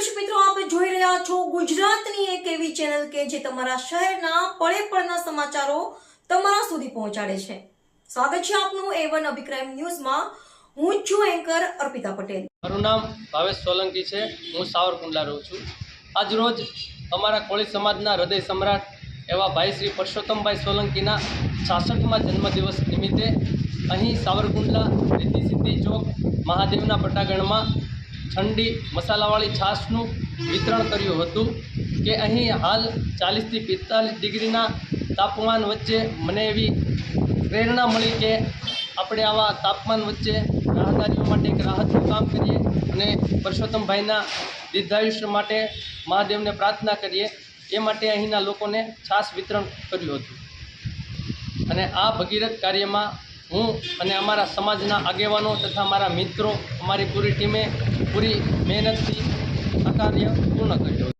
દર્શક મિત્રો, આપ જોઈ રહ્યા છો ગુજરાતની એક એવી ચેનલ કે જે તમારા શહેરના પળે પળના સમાચારો તમારા સુધી પહોંચાડે છે। સ્વાગત છે આપનું A1 અભિક્રાઇમ ન્યૂઝમાં। હું છું એન્કર અર્પિતા પટેલ। મારું નામ ભાવેશ સોલંકી છે। હું સાવરકુંડલા રહું છું। આજ રોજ અમારા કોળી સમાજના હૃદય સમ્રાટ એવા ભાઈ શ્રી પરસોત્તમભાઈ સોલંકીના 66મા જન્મદિવસ નિમિત્તે અહીં સાવરકુંડલા રીતિ સિદ્ધિ ચોક મહાદેવના પટાગણમાં ઠંડી મસાલાવાળી છાશનું વિતરણ કર્યું હતું કે અહીં હાલ 40 થી 45 ડિગ્રીના તાપમાન વચ્ચે મને એવી પ્રેરણા મળી કે આપણે આવા તાપમાન વચ્ચે રાહદારીઓ માટે એક રાહતનું કામ કરીએ અને પરસોત્તમભાઈના દીર્ઘાયુષ્ય માટે મહાદેવને પ્રાર્થના કરીએ। એ માટે અહીંના લોકોને છાશ વિતરણ કર્યું હતું અને આ ભગીરથ કાર્યમાં હું અને અમારા સમાજના આગેવાનો તથા મારા મિત્રો, અમારી પૂરી ટીમે પૂરી મહેનતથી આ કાર્ય પૂર્ણ કર્યું।